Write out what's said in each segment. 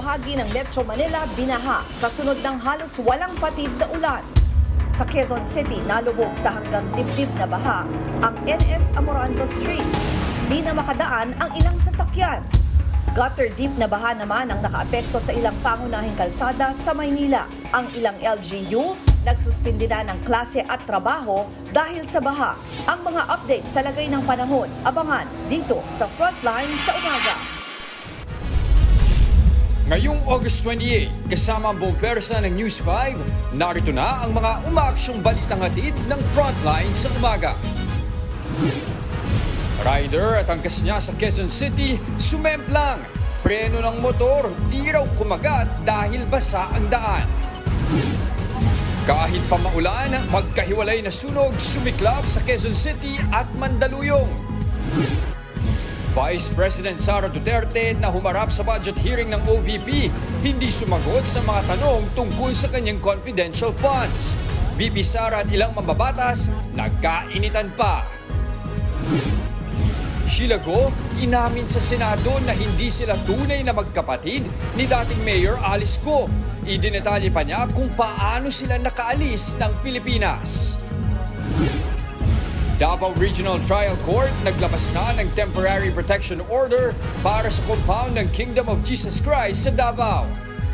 bahagi ng Metro Manila binaha kasunod ng halos walang patid na ulan. Sa Quezon City, nalubog sa hanggang dibdib na baha ang NS Amoranto Street. Di na makadaan ang ilang sasakyan. Gutter deep na baha naman ang nakaapekto sa ilang pangunahing kalsada sa Maynila. Ang ilang LGU nagsuspindi na ng klase at trabaho dahil sa baha. Ang mga update sa lagay ng panahon, abangan dito sa Frontline sa umaga. Ngayong August 28, kasama ang buong pwersa ng News 5, narito na ang mga umaaksyong balitang hatid ng Frontline sa umaga. Rider at angkas niya sa Quezon City, sumemplang. Preno ng motor, di raw kumagat dahil basa ang daan. Kahit pa maulan, magkahiwalay na sunog sumiklab sa Quezon City at Mandaluyong. Vice President Sara Duterte na humarap sa budget hearing ng OVP, hindi sumagot sa mga tanong tungkol sa kanyang confidential funds. VP Sara at ilang mambabatas, nagkainitan pa. Sheila Go, inamin sa Senado na hindi sila tunay na magkapatid ni dating Mayor Alice Go. Idinetalye pa niya kung paano sila nakaalis ng Pilipinas. Davao Regional Trial Court naglabas na ng Temporary Protection Order para sa compound ng Kingdom of Jesus Christ sa Davao.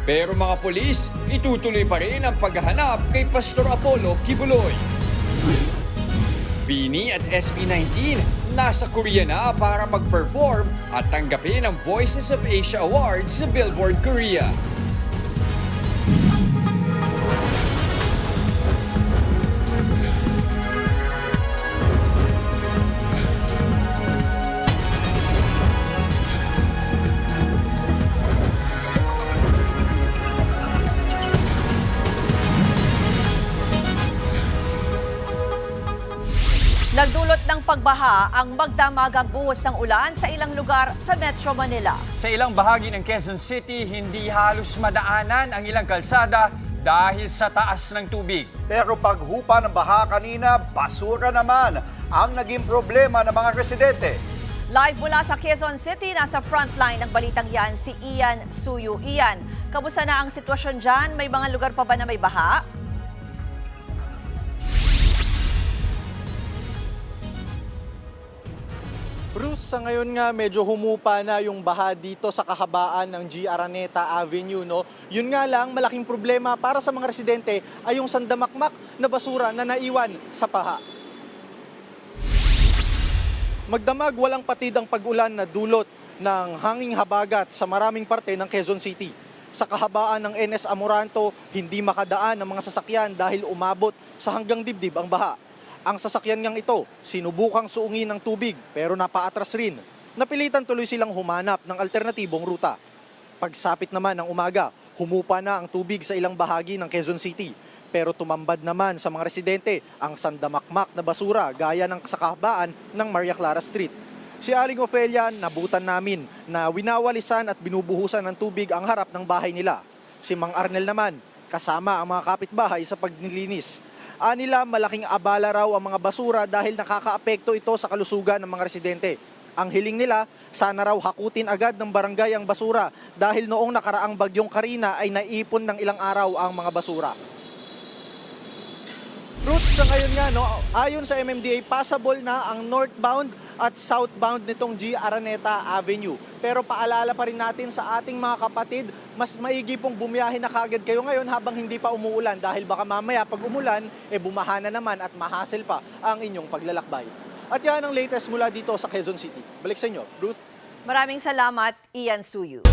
Pero mga polis, itutuloy pa rin ang paghahanap kay Pastor Apollo Kibuloy. Bini at SB19 nasa Korea na para mag-perform at tanggapin ang Voices of Asia Awards sa Billboard Korea. Nagdulot ng pagbaha ang magdamagang buhos ng ulan sa ilang lugar sa Metro Manila. Sa ilang bahagi ng Quezon City, hindi halos madaanan ang ilang kalsada dahil sa taas ng tubig. Pero paghupa ng baha kanina, basura naman ang naging problema ng mga residente. Live mula sa Quezon City, nasa frontline ng balitang yan si Ian Suyu. Ian, kamusta na ang sitwasyon dyan? May mga lugar pa ba na may baha? Bruce, sa ngayon nga medyo humupa na yung baha dito sa kahabaan ng G. Araneta Avenue. No? Yun nga lang, malaking problema para sa mga residente ay yung sandamakmak na basura na naiwan sa baha. Magdamag walang patid ang pag-ulan na dulot ng hanging habagat sa maraming parte ng Quezon City. Sa kahabaan ng NS Amoranto, hindi makadaan ang mga sasakyan dahil umabot sa hanggang dibdib ang baha. Ang sasakyan niyang ito, sinubukang suungin ng tubig pero napaatras rin. Napilitan tuloy silang humanap ng alternatibong ruta. Pagsapit naman ng umaga, humupa na ang tubig sa ilang bahagi ng Quezon City. Pero tumambad naman sa mga residente ang sandamakmak na basura gaya ng sakahabaan ng Maria Clara Street. Si Aling Ofelia, nabutan namin na winawalisan at binubuhusan ng tubig ang harap ng bahay nila. Si Mang Arnel naman, kasama ang mga kapitbahay sa paglilinis. Anila, malaking abala raw ang mga basura dahil nakakaapekto ito sa kalusugan ng mga residente. Ang hiling nila, sana raw hakutin agad ng barangay ang basura dahil noong nakaraang bagyong Karina ay naipon ng ilang araw ang mga basura. Roots, sa ngayon nga, no, ayon sa MMDA, passable na ang northbound at southbound nitong G. Araneta Avenue. Pero paalala pa rin natin sa ating mga kapatid, mas maigi pong bumiyahe na kagad kayo ngayon habang hindi pa umuulan dahil baka mamaya pag umulan, bumaha na naman at mahassle pa ang inyong paglalakbay. At yan ang latest mula dito sa Quezon City. Balik sa inyo, Ruth. Maraming salamat, Ian Suyu.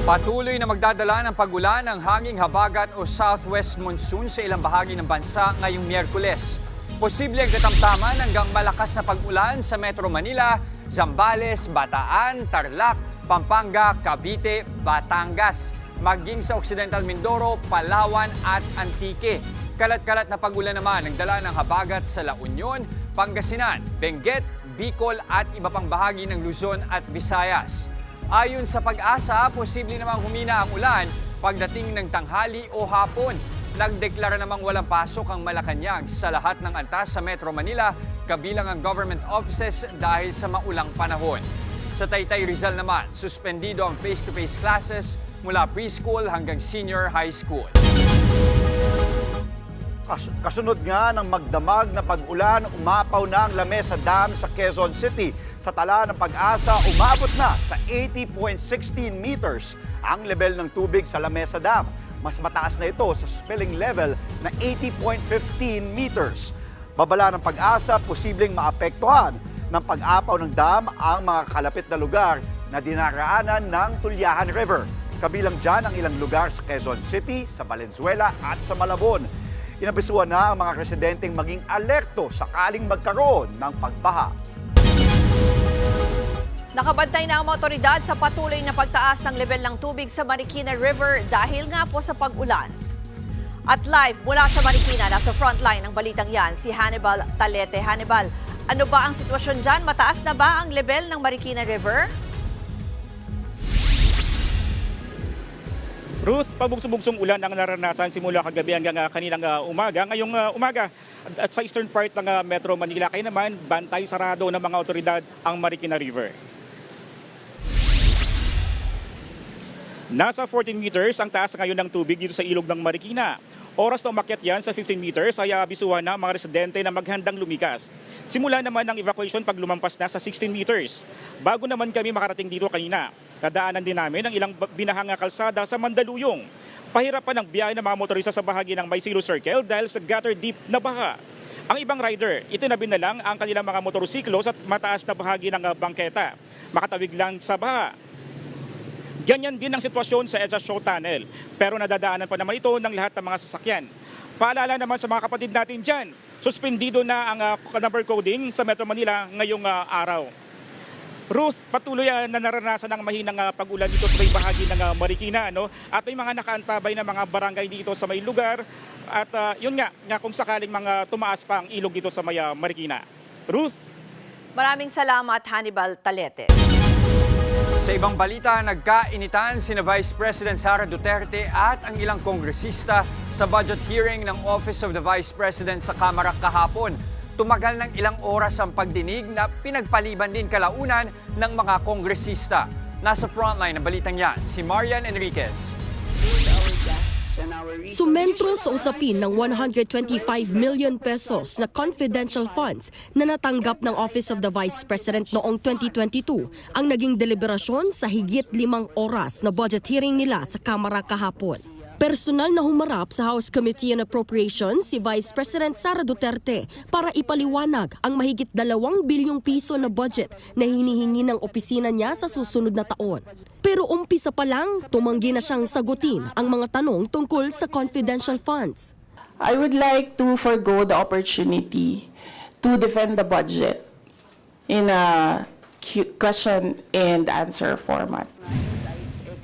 Patuloy na magdadala ng pag-ulan ng hanging habagat o southwest monsoon sa ilang bahagi ng bansa ngayong Miyerkules. Posible ang katamtaman hanggang malakas na pag-ulan sa Metro Manila, Zambales, Bataan, Tarlac, Pampanga, Cavite, Batangas, maging sa Occidental Mindoro, Palawan at Antique. Kalat-kalat na pag-ulan naman ang dala ng habagat sa La Union, Pangasinan, Benguet, Bicol at iba pang bahagi ng Luzon at Visayas. Ayon sa Pag-asa, posible namang humina ang ulan pagdating ng tanghali o hapon. Nagdeklara namang walang pasok ang Malacanang sa lahat ng antas sa Metro Manila, kabilang ang government offices dahil sa maulang panahon. Sa Taytay Rizal naman, suspendido ang face-to-face classes mula preschool hanggang senior high school. Kasunod nga ng magdamag na pag-ulan, umapaw na ang Lamesa Dam sa Quezon City. Sa tala ng Pag-asa, umabot na sa 80.16 meters ang level ng tubig sa Lamesa Dam. Mas mataas na ito sa spilling level na 80.15 meters. Babala ng Pag-asa, posibleng maapektuhan ng pag-apaw ng dam ang mga kalapit na lugar na dinaraanan ng Tulyahan River. Kabilang dyan ang ilang lugar sa Quezon City, sa Valenzuela at sa Malabon. Inabisuhan na ang mga residenteng maging alerto sakaling magkaroon ng pagbaha. Nakabantay na ang mga otoridad sa patuloy na pagtaas ng level ng tubig sa Marikina River dahil nga po sa pag-ulan. At live mula sa Marikina, nasa frontline ng balitang yan, si Hannibal Talete. Hannibal, ano ba ang sitwasyon dyan? Mataas na ba ang level ng Marikina River? Ruth, pabugsong-bugsong ulan ang naranasan simula kagabi hanggang kaninang umaga. Ngayong umaga at sa eastern part ng Metro Manila, kaya naman bantay sarado ng mga otoridad ang Marikina River. Nasa 14 meters ang taas ngayon ng tubig dito sa ilog ng Marikina. Oras na umakyat yan sa 15 meters ay abisuhan na mga residente na maghandang lumikas. Simula naman ang evacuation pag lumampas na sa 16 meters. Bago naman kami makarating dito kanina, nadaanan din namin ang ilang binahang kalsada sa Mandaluyong. Pahirapan ang biyahe ng mga motorista sa bahagi ng Maysilo Circle dahil sa gutter deep na baha. Ang ibang rider, itinabi na lang ang kanilang mga motorsiklo sa mataas na bahagi ng bangketa. Makatawid lang sa baha. Ganyan din ang sitwasyon sa EDSA Show Tunnel, pero nadadaanan pa naman ito ng lahat ng mga sasakyan. Paalala naman sa mga kapatid natin dyan, suspendido na ang number coding sa Metro Manila ngayong araw. Ruth, patuloy na naranasan ng mahinang pag-ulan dito sa may bahagi ng Marikina, no? At may mga nakaantabay na mga barangay dito sa may lugar. At yun nga kung sakaling mga tumaas pa ang ilog dito sa may Marikina. Ruth? Maraming salamat, Hannibal Talete. Sa ibang balita, nagkainitan sina Vice President Sara Duterte at ang ilang kongresista sa budget hearing ng Office of the Vice President sa Kamara kahapon. Tumagal ng ilang oras ang pagdinig na pinagpaliban din kalaunan ng mga kongresista. Nasa frontline ng balitang yan, si Marian Enriquez. Sumentro sa usapin ng 125 million pesos na confidential funds na natanggap ng Office of the Vice President noong 2022 ang naging deliberasyon sa higit 5 oras na budget hearing nila sa Kamara kahapon. Personal na humarap sa House Committee on Appropriations si Vice President Sara Duterte para ipaliwanag ang mahigit 2 bilyong piso na budget na hinihingi ng opisina niya sa susunod na taon. Pero umpisa pa lang, tumanggi na siyang sagutin ang mga tanong tungkol sa confidential funds. I would like to forgo the opportunity to defend the budget in a question and answer format.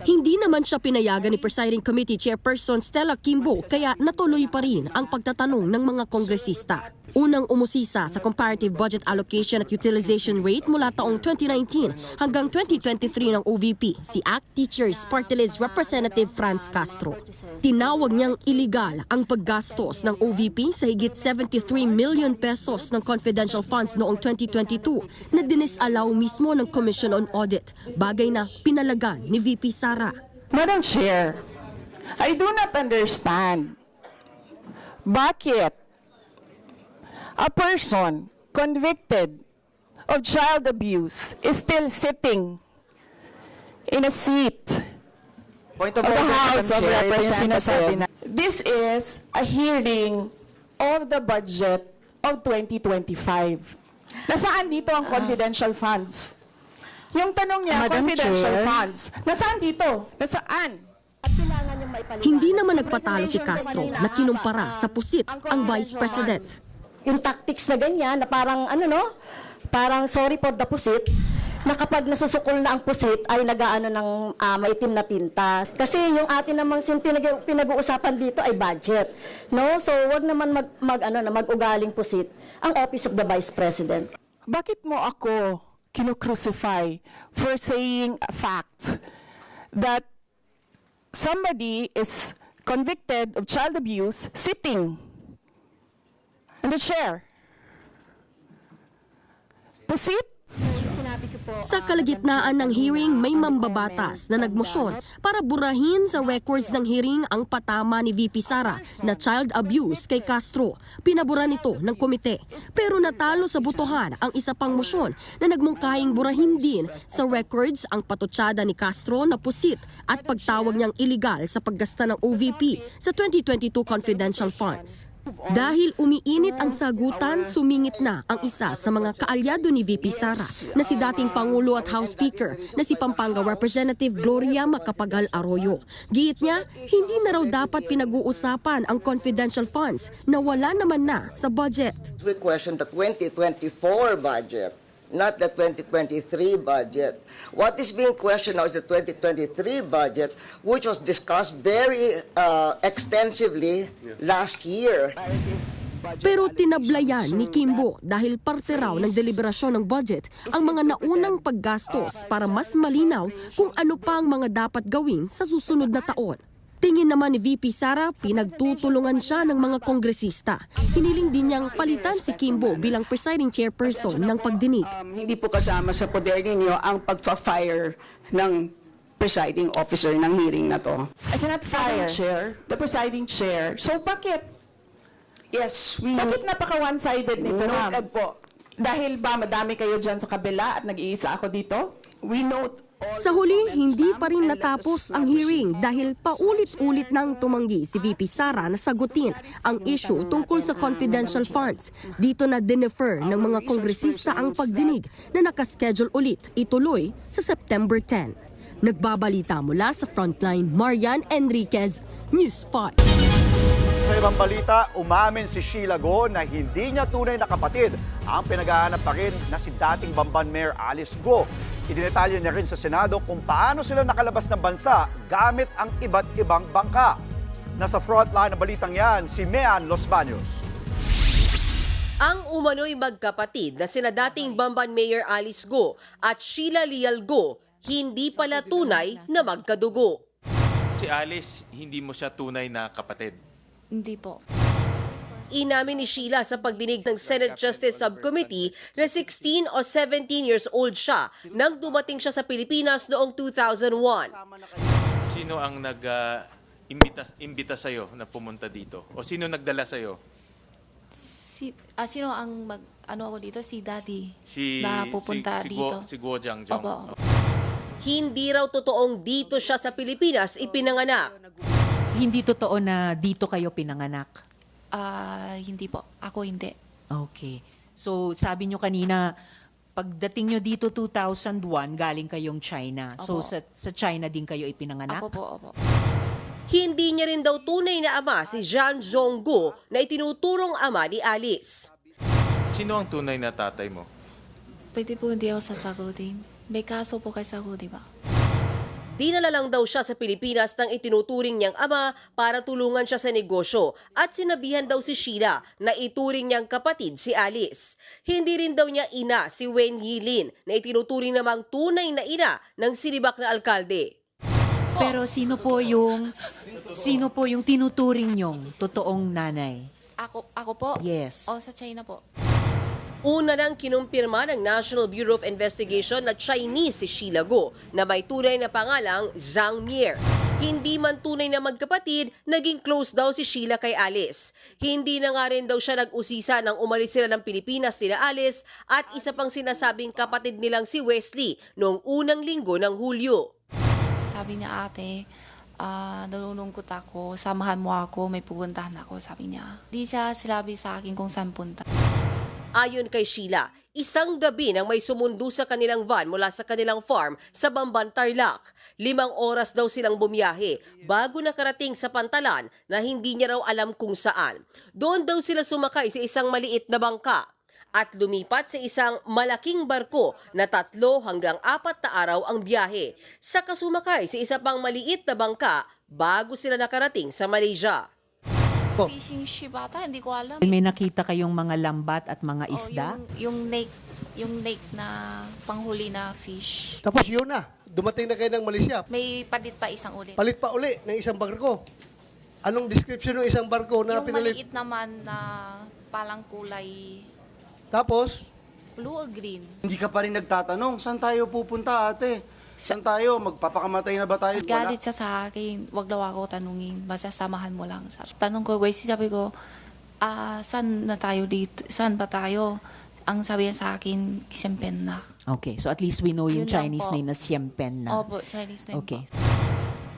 Hindi naman siya pinayagan ni Presiding Committee Chairperson Stella Kimbo kaya natuloy pa rin ang pagtatanong ng mga kongresista. Unang umusisa sa comparative budget allocation at utilization rate mula taong 2019 hanggang 2023 ng OVP, si ACT Teachers Party List Representative Franz Castro. Tinawag niyang iligal ang paggastos ng OVP sa higit 73 million pesos ng confidential funds noong 2022 na dinisalaw mismo ng Commission on Audit, bagay na pinalagan ni VP Sara. Madam Chair, I do not understand bakit a person convicted of child abuse is still sitting in a seat Point of of the order, House of Madam Chair. Ito yung sinasabi na Representatives. This is a hearing of the budget of 2025. Nasaan dito ang confidential funds? Yung tanong niya, Madam confidential Chair. funds. Nasaan dito? Nasaan? Hindi naman nagpatalo si Castro na kinumpara sa pusit ang Vice President. Yung tactics na ganyan, na parang parang sorry for the pusit, na kapag nasusukol na ang pusit ay nagaano ng maitim na tinta. Kasi yung atin namang pinag-uusapan dito ay budget. No? So wag naman mag-ugaling pusit ang Office of the Vice President. Bakit mo ako kinukrucify for saying a fact that somebody is convicted of child abuse sitting in the chair? Pusit? Sa kalagitnaan ng hearing, may mambabatas na nagmosyon para burahin sa records ng hearing ang patama ni VP Sara na child abuse kay Castro. Pinabura nito ng komite. Pero natalo sa botohan ang isa pang mosyon na nagmungkahing burahin din sa records ang patutsada ni Castro na pusit at pagtawag niyang iligal sa paggasta ng OVP sa 2022 confidential funds. Dahil umiinit ang sagutan, sumingit na ang isa sa mga kaalyado ni VP Sara na si dating Pangulo at House Speaker na si Pampanga Representative Gloria Macapagal Arroyo. Giit niya, hindi na raw dapat pinag-uusapan ang confidential funds na wala naman na sa budget. We question the 2024 budget, not the 2023 budget. What is being questioned now is the 2023 budget, which was discussed very extensively last year. Pero tinablayan ni Kimbo dahil parte raw ng deliberasyon ng budget ang mga naunang paggastos para mas malinaw kung ano pa ang mga dapat gawin sa susunod na taon. Tingin naman ni VP Sara, pinagtutulungan siya ng mga kongresista. Hiniling din niyang palitan si Kimbo bilang presiding chairperson ng pagdinig. Hindi po kasama sa poder ninyo ang pagpa-fire ng presiding officer ng hearing na to. I cannot fire the presiding chair. So bakit? Yes, Bakit napaka-one-sided nito, ma'am? noted po. Dahil ba madami kayo dyan sa kabila at nag-iisa ako dito? We note Sa huli, hindi pa rin natapos ang hearing dahil paulit-ulit nang tumanggi si VP Sara na sagutin ang issue tungkol sa confidential funds. Dito na dinefer ng mga kongresista ang pagdinig na nakaschedule ulit ituloy sa September 10. Nagbabalita mula sa Frontline, Marian Enriquez, News 5. Sa ibang balita, umamin si Sheila Go na hindi niya tunay na kapatid ang pinaghahanap pa rin na si dating Bamban Mayor Alice Go. Idinetalya niya rin sa Senado kung paano sila nakalabas ng bansa gamit ang iba't ibang bangka. Nasa frontline ng balitang yan, si Mean Los Baños. Ang umano'y magkapatid na sina dating Bamban Mayor Alice Go at Sheila Leal Go, hindi pala tunay na magkadugo. Si Alice, hindi mo siya tunay na kapatid. Hindi po. Inamin ni Sheila sa pagdinig ng Senate Justice Subcommittee na 16 o 17 years old siya nang dumating siya sa Pilipinas noong 2001. Sino ang imbita sa'yo na pumunta dito? O sino nagdala sa'yo? Sino ang ako dito? Si Daddy na pupunta dito. Si Guo Jiangjong. Opo. Hindi raw totoong dito siya sa Pilipinas ipinanganak. Hindi totoo na dito kayo pinanganak? Hindi po. Ako hindi. Okay. So, sabi nyo kanina, pagdating nyo dito 2001, galing kayong China. Opo. So, sa China din kayo ipinanganak? Ako po, opo. Hindi niya rin daw tunay na ama si Jean Zhongguo na itinuturong ama ni Alice. Sino ang tunay na tatay mo? Pwede po hindi ako sasagutin. May kaso po kay Sago, di ba? Dinala lang daw siya sa Pilipinas ng itinuturing niyang ama para tulungan siya sa negosyo at sinabihan daw si Sheila na ituring niyang kapatid si Alice. Hindi rin daw niya ina si Wen Yilin na itinuturing namang tunay na ina ng sinibak na alkalde. Pero sino po yung tinuturing nyong totoong nanay? Ako po? Yes. O, sa China po. Una nang kinumpirma ng National Bureau of Investigation na Chinese si Sheila Go na may tunay na pangalang Zhang Mier. Hindi man tunay na magkapatid, naging close daw si Sheila kay Alice. Hindi na nga rin daw siya nag-usisa nang umalis sila ng Pilipinas nila Alice at isa pang sinasabing kapatid nilang si Wesley noong unang linggo ng Hulyo. Sabi niya, ate, nalulungkot ako, samahan mo ako, may pupuntahan ako, sabi niya. Di siya sinabi sa akin kung saan punta. Ayon kay Sheila, isang gabi nang may sumundo sa kanilang van mula sa kanilang farm sa Bamban, Tarlac. 5 oras daw silang bumiyahe bago nakarating sa Pantalan na hindi niya raw alam kung saan. Doon daw sila sumakay sa isang maliit na bangka at lumipat sa isang malaking barko na 3 hanggang 4 na araw ang biyahe. Saka sumakay sa isa pang maliit na bangka bago sila nakarating sa Malaysia. Fishing ship ata, hindi ko alam. May nakita kayong mga lambat at mga isda? Yung lake na panghuli na fish. Tapos yun na, dumating na kayo ng Malaysia. May palit pa isang ulit. Palit pa uli ng isang barko. Anong description ng isang barko na yung pinalit? Yung maliit naman na palang kulay. Tapos? Blue or green? Hindi ka pa rin nagtatanong, saan tayo pupunta, ate? Saan tayo? Magpapakamatay na ba tayo? Galit siya sa akin, wag daw ako tanungin, basta samahan mo lang. Tanong ko, sabi ko, saan na tayo dito? Saan ba tayo? Ang sabi niya sa akin, Siempen na. Okay, so at least we know yung Yun lang Chinese po. name na Siempen na. Opo, Chinese name Okay. po.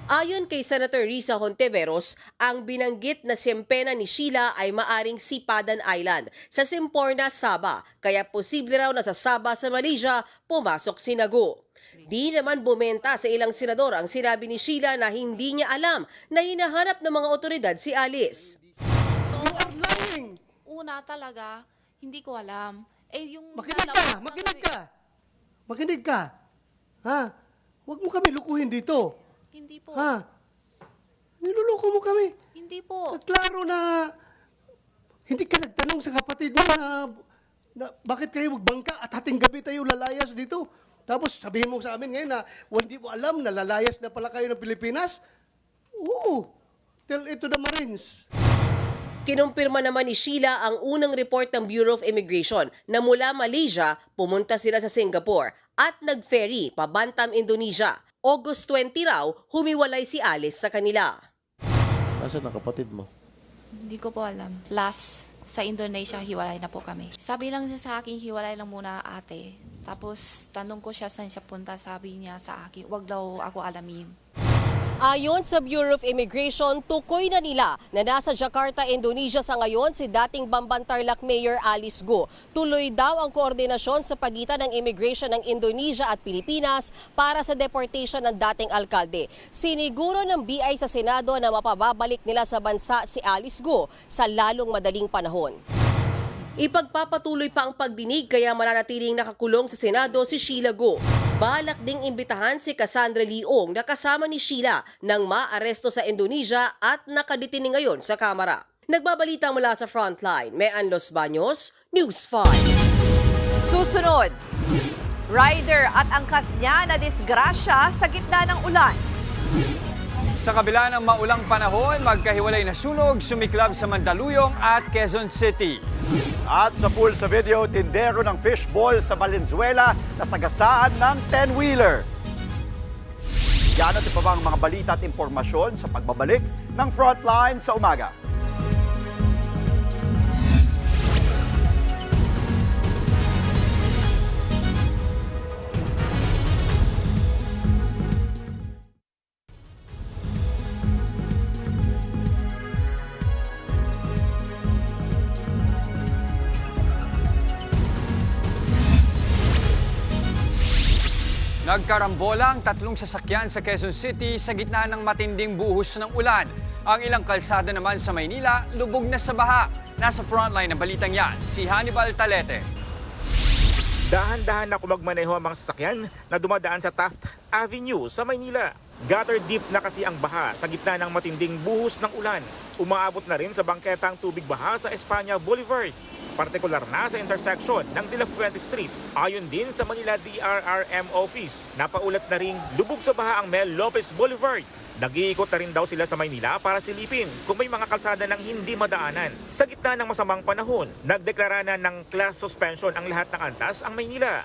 Ayon kay Senator Risa Hontiveros, ang binanggit na siyempena ni Sheila ay maaring Sipadan Island sa Simporna, Sabah, kaya posible raw na sa Sabah sa Malaysia pumasok si Nago. Di naman bumenta sa ilang senador ang sinabi ni Sheila na hindi niya alam na hinahanap ng mga otoridad si Alice. Una talaga, hindi ko alam. Yung Makinig ka. Ha? Huwag mo kami lukuhin dito. Hindi po. Ha? Niluloko mo kami. Hindi po. Klaro na hindi ka nagtanong sa kapatid mo na bakit kayo magbangka at hating gabi tayo lalayas dito. Tapos sabihin mo sa amin ngayon na hindi mo alam na lalayas na pala kayo ng Pilipinas. Oo. Tell it to the Marines. Kinumpirma naman ni Sheila ang unang report ng Bureau of Immigration na mula Malaysia, pumunta sila sa Singapore at nag-ferry pa Bantam, Indonesia. August 20 raw, humiwalay si Alice sa kanila. Nasaan ang kapatid mo? Hindi ko po alam. Last, sa Indonesia, hiwalay na po kami. Sabi lang niya sa akin, hiwalay lang muna ate. Tapos, tanong ko siya saan siya punta, sabi niya sa akin, wag daw ako alamin. Ayon sa Bureau of Immigration, tukoy na nila na nasa Jakarta, Indonesia sa ngayon si dating Bamban-Tarlac Mayor Alice Go. Tuloy daw ang koordinasyon sa pagitan ng immigration ng Indonesia at Pilipinas para sa deportation ng dating alkalde. Siniguro ng BI sa Senado na mapababalik nila sa bansa si Alice Go sa lalong madaling panahon. Ipagpapatuloy pa ang pagdinig kaya mananatiling nakakulong sa Senado si Sheila Go. Balak ding imbitahan si Cassandra Leong na kasama ni Sheila nang maaresto sa Indonesia at nakadetini ngayon sa Kamara. Nagbabalita mula sa Frontline, Mean Los Baños, News 5. Susunod, rider at angkas niya na disgrasya sa gitna ng ulan. Sa kabila ng maulang panahon, magkahiwalay na sunog, sumiklab sa Mandaluyong at Quezon City. At sa pool sa video, tindero ng fishball sa Valenzuela na sagasaan ng 10-wheeler. Yan at iba pang mga balita at impormasyon sa pagbabalik ng Frontline sa umaga. Nagkarambola ang tatlong sasakyan sa Quezon City sa gitna ng matinding buhos ng ulan. Ang ilang kalsada naman sa Maynila, lubog na sa baha. Nasa frontline ng balitang yan, si Hannibal Talete. Dahan-dahan na kumagmaneho ang mga sasakyan na dumadaan sa Taft Avenue sa Maynila. Gutter deep na kasi ang baha sa gitna ng matinding buhos ng ulan. Umaabot na rin sa bangketang tubig baha sa Espanya Boulevard. Partikular na sa intersection ng De La Fuente Street. Ayon din sa Manila DRRM office, napaulat na ring lubog sa baha ang Mel Lopez Boulevard. Nag-iikot na rin daw sila sa Maynila para silipin kung may mga kalsada ng hindi madaanan. Sa gitna ng masamang panahon, nagdeklara na ng class suspension ang lahat ng antas ang Maynila.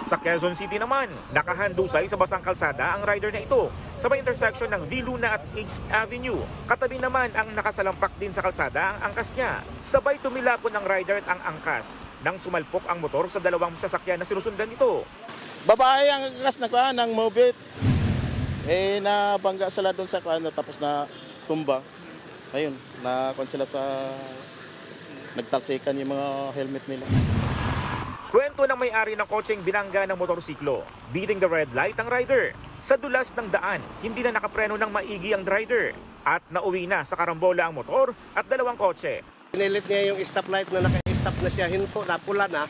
Sa Quezon City naman, nakahandusay sa basang kalsada ang rider na ito sa may intersection ng V. Luna at East Avenue. Katabi naman ang nakasalampak din sa kalsada ang angkas niya. Sabay tumilapon ng rider at ang angkas nang sumalpok ang motor sa dalawang sasakyan na sinusundan nito. Babae ang angkas na ng Mobit. Nabangga sila doon sa tapos na tumba. Ayun, nakon sila sa nagtalsikan yung mga helmet nila. Kwento ng may-ari ng kotseng binangga ng motorsiklo, beating the red light ang rider. Sa dulas ng daan, hindi na nakapreno ng maigi ang driver at nauwi na sa karambola ang motor at dalawang kotse. Pinilit niya yung stoplight na naka-stop na siya, hinto na pula na,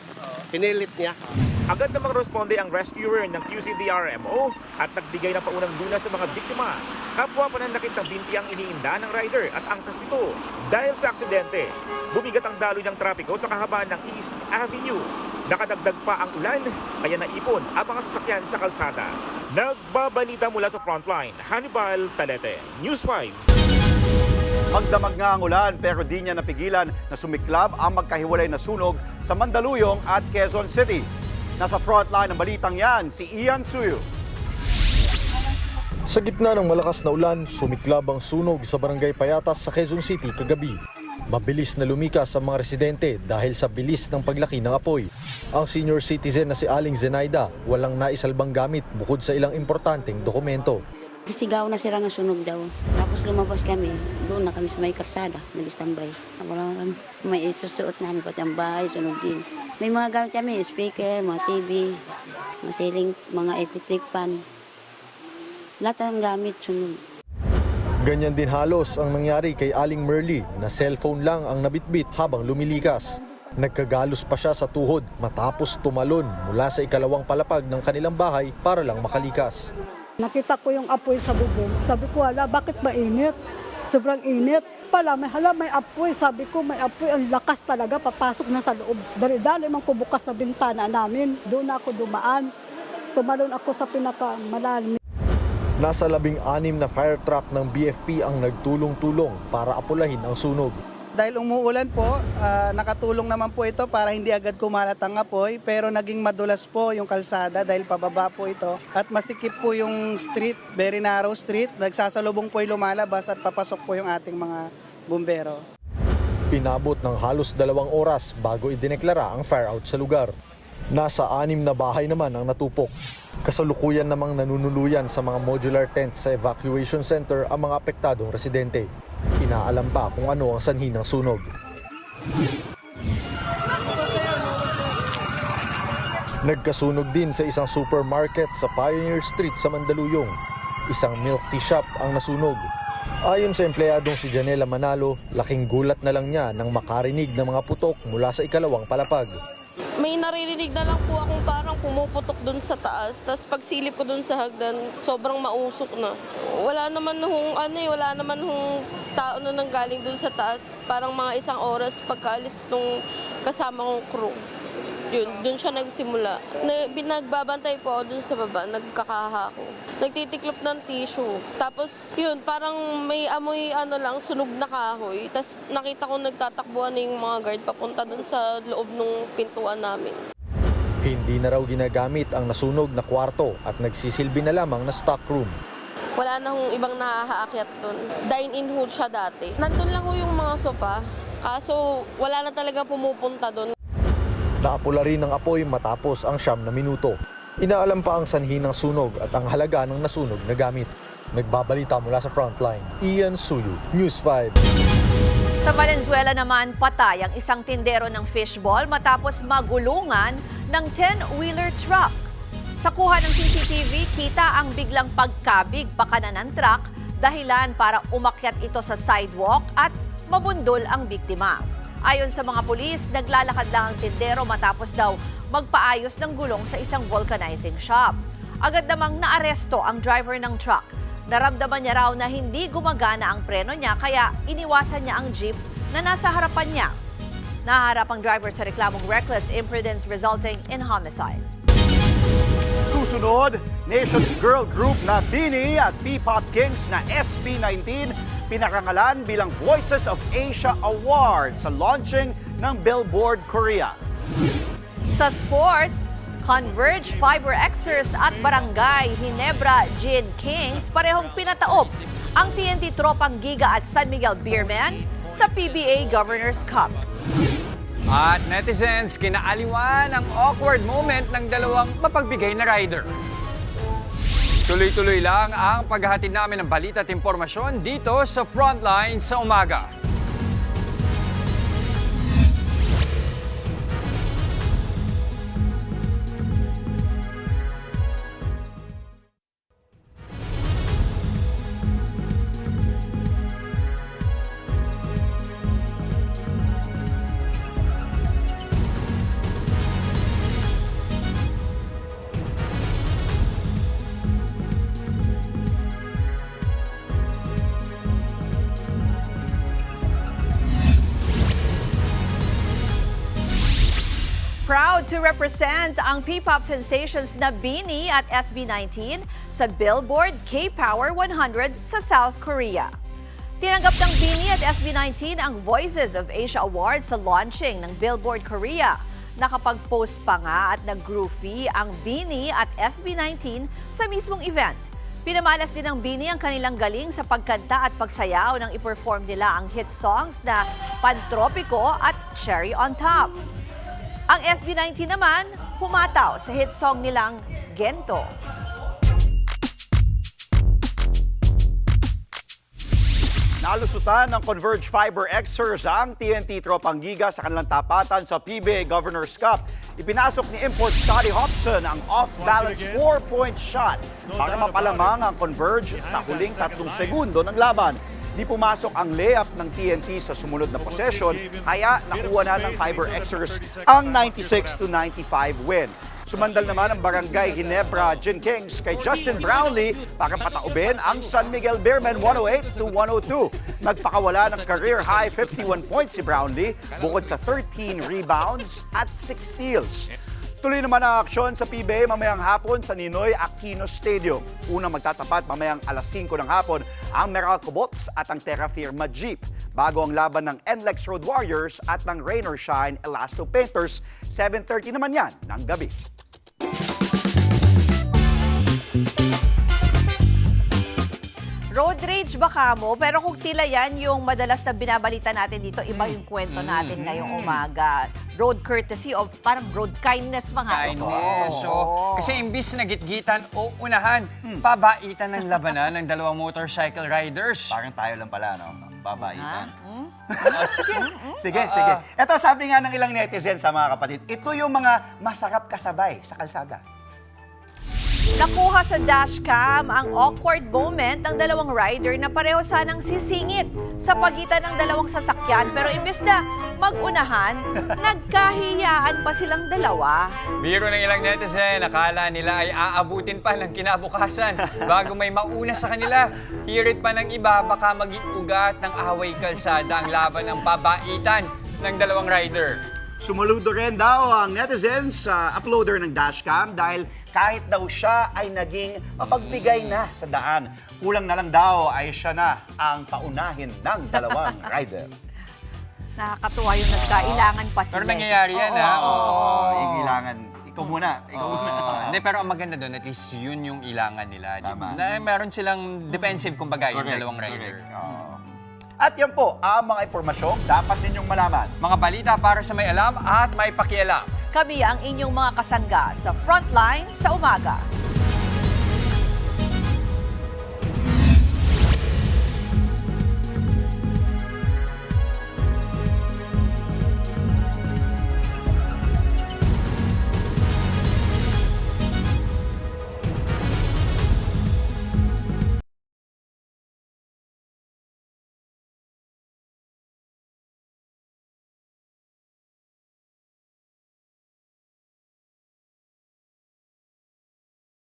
pinilit niya. Agad namang responde ang rescuer ng QCDRMO at nagbigay ng paunang lunas sa mga biktima. Kapwa pananakit ng binti ang iniinda ng rider at angkas nito. Dahil sa aksidente, bumigat ang daloy ng trapiko sa kahabaan ng East Avenue. Nakadagdag pa ang ulan, kaya naipon ang mga sasakyan sa kalsada. Nagbabalita mula sa Frontline, Hannibal Talete, News 5. Magdamag nga ang ulan pero di niya napigilan na sumiklab ang magkahiwalay na sunog sa Mandaluyong at Quezon City. Nasa frontline ng balitang yan, si Ian Suyo. Sa gitna ng malakas na ulan, sumiklab ang sunog sa Barangay Payatas sa Quezon City kagabi. Mabilis na lumikas ang mga residente dahil sa bilis ng paglaki ng apoy. Ang senior citizen na si Aling Zenaida walang naisalbang gamit bukod sa ilang importanteng dokumento. Sigaw na sila nga sunog daw. Tapos lumabas kami, doon na kami sa may karsada, nag-standby. May isusuot namin pati ang bahay, sunog din. May mga gamit kami, speaker, mga TV, mga ceiling, mga electric fan. Lahat ng gamit sunog. Ganyan din halos ang nangyari kay Aling Merly na cellphone lang ang nabitbit habang lumilikas. Nagkagalos pa siya sa tuhod matapos tumalon mula sa ikalawang palapag ng kanilang bahay para lang makalikas. Nakita ko yung apoy sa bubong. Sabi ko, wala, bakit mainit? Sobrang init. Pala, may apoy. Sabi ko, may apoy. Ang lakas talaga, papasok na sa loob. Dali-dali man ko bukas na bintana namin. Doon ako dumaan. Tumalon ako sa pinakamalalim. Nasa 16 na fire truck ng BFP ang nagtulong-tulong para apulahin ang sunog. Dahil umuulan po, nakatulong naman po ito para hindi agad kumalat ang apoy, pero naging madulas po yung kalsada dahil pababa po ito. At masikip po yung street, very narrow street, nagsasalubong po yung lumalabas at papasok po yung ating mga bumbero. Inabot ng halos 2 oras bago idineklara ang fire out sa lugar. Nasa 6 na bahay naman ang natupok. Kasalukuyan namang nanunuluyan sa mga modular tents sa evacuation center ang mga apektadong residente. Inaalam pa kung ano ang sanhi ng sunog. Nagkasunog din sa isang supermarket sa Pioneer Street sa Mandaluyong. Isang milk tea shop ang nasunog. Ayon sa empleyadong si Janela Manalo, laking gulat na lang niya nang makarinig ng mga putok mula sa ikalawang palapag. May naririnig na lang po akong parang pumuputok dun sa taas. Tapos pagsilip ko dun sa hagdan, sobrang mausok na. Wala naman tao na nanggaling dun sa taas. Parang mga 1 oras pagkaalis nung kasama kong crew. Yun, dun siya nagsimula. Nagbabantay po ako dun sa baba, nagkakaha ko. Nagtitiklop ng tissue. Tapos yun, parang may amoy sunog na kahoy. Tapos nakita ko nagtatakbuhan na yung mga guard papunta dun sa loob ng pintuan namin. Hindi na raw ginagamit ang nasunog na kwarto at nagsisilbi na lamang na stock room. Wala na hong ibang nakakaakyat dun. Dine-in ho siya dati. Nandun lang ho yung mga sopa. Kaso wala na talaga pumupunta dun. Naapula rin ng apoy matapos ang 9 na minuto. Inaalam pa ang sanhi ng sunog at ang halaga ng nasunog na gamit. Nagbabalita mula sa frontline, Ian Suyu, News 5. Sa Valenzuela naman, patay ang isang tindero ng fishball matapos magulungan ng 10-wheeler truck. Sa kuha ng CCTV, kita ang biglang pagkabig pakanan ng truck, dahilan para umakyat ito sa sidewalk at mabundol ang biktima. Ayon sa mga pulis, naglalakad lang ang tindero matapos daw magpaayos ng gulong sa isang vulcanizing shop. Agad namang naaresto ang driver ng truck. Naramdaman niya raw na hindi gumagana ang preno niya kaya iniwasan niya ang jeep na nasa harapan niya. Naharap ang driver sa reklamong reckless imprudence resulting in homicide. Susunod, Nation's girl group na BINI at P-Pop Kings na SB19 pinarangalan bilang Voices of Asia Award sa launching ng Billboard Korea. Sa sports, Converge Fiber Xers at Barangay Ginebra Gin Kings parehong pinataob ang TNT Tropang Giga at San Miguel Beermen sa PBA Governors Cup. At netizens, kinaaliwan ang awkward moment ng dalawang mapagbigay na rider. Tuloy-tuloy lang ang paghahatid namin ng balita at impormasyon dito sa Frontline sa umaga. Proud to represent ang P-pop sensations na BINI at SB19 sa Billboard K-Power 100 sa South Korea. Tinanggap ng BINI at SB19 ang Voices of Asia Awards sa launching ng Billboard Korea. Nakapag-post pa nga at nag-groovy ang BINI at SB19 sa mismong event. Pinamalas din ng BINI ang kanilang galing sa pagkanta at pagsayaw nang i-perform nila ang hit songs na Pantropiko at Cherry on Top. Ang SB19 naman, humataw sa hit song nilang Gento. Nalusutan ng Converge Fiber Xers ang TNT Tropang Giga sa kanilang tapatan sa PBA Governor's Cup. Ipinasok ni import Scotty Hobson ang off-balance 4-point shot para mapalamang ang Converge sa huling 3 segundo ng laban. Di pumasok ang layup ng TNT sa sumunod na possession, kaya nakuha na ng Fiber Xers ang 96-95 win. Sumandal naman ang Barangay Ginebra Gin Kings kay Justin Brownlee para pataubin ang San Miguel Beermen 108-102. Nagpakawala ng career-high 51 points si Brownlee bukod sa 13 rebounds at 6 steals. Tuloy naman ang aksyon sa PBA mamayang hapon sa Ninoy Aquino Stadium. Unang magtatapat mamayang alas 5 ng hapon ang Meralco Bots at ang Terra Firma Jeep. Bago ang laban ng NLEX Road Warriors at ng Rain or Shine Elasto Painters, 7:30 naman yan ng gabi. Road rage ba kamo? Pero kung tila yan yung madalas na binabalita natin dito, iba yung kwento natin ngayong umaga. Road courtesy o parang road kindness mga Kindness. Kasi imbis na gitgitan o unahan, pabaitan ng labanan ng dalawang motorcycle riders. Parang tayo lang pala, no? Babaitan. Sige. Ito, sabi nga ng ilang netizens sa mga kapatid, ito yung mga masarap kasabay sa kalsada. Nakuha sa dashcam ang awkward moment ng dalawang rider na pareho sanang sisingit sa pagitan ng dalawang sasakyan pero imbes na mag-unahan, nagkahiyaan pa silang dalawa. Biro ng ilang netizen, nakala nila ay aabutin pa ng kinabukasan bago may mauna sa kanila. Hirit pa ng iba, baka maging ugat ng away kalsada ang laban ng pabaitan ng dalawang rider. Sumuludo rin daw ang netizens sa uploader ng dashcam dahil kahit daw siya ay naging mapagbigay na sa daan. Kulang na lang daw ay siya na ang paunahin ng dalawang rider. Nakakatuwa yung nagkailangan pa sila. Pero nangyayari yan, ha? Yung ilangan. Ikaw muna. Hindi, pero ang maganda doon, at least yun yung ilangan nila. Tama. Na meron silang defensive, kumbaga, yung dalawang rider. At yan po ang mga impormasyong dapat ninyong malaman. Mga balita para sa may alam at may pakialam. Kami ang inyong mga kasangga sa Frontline sa umaga.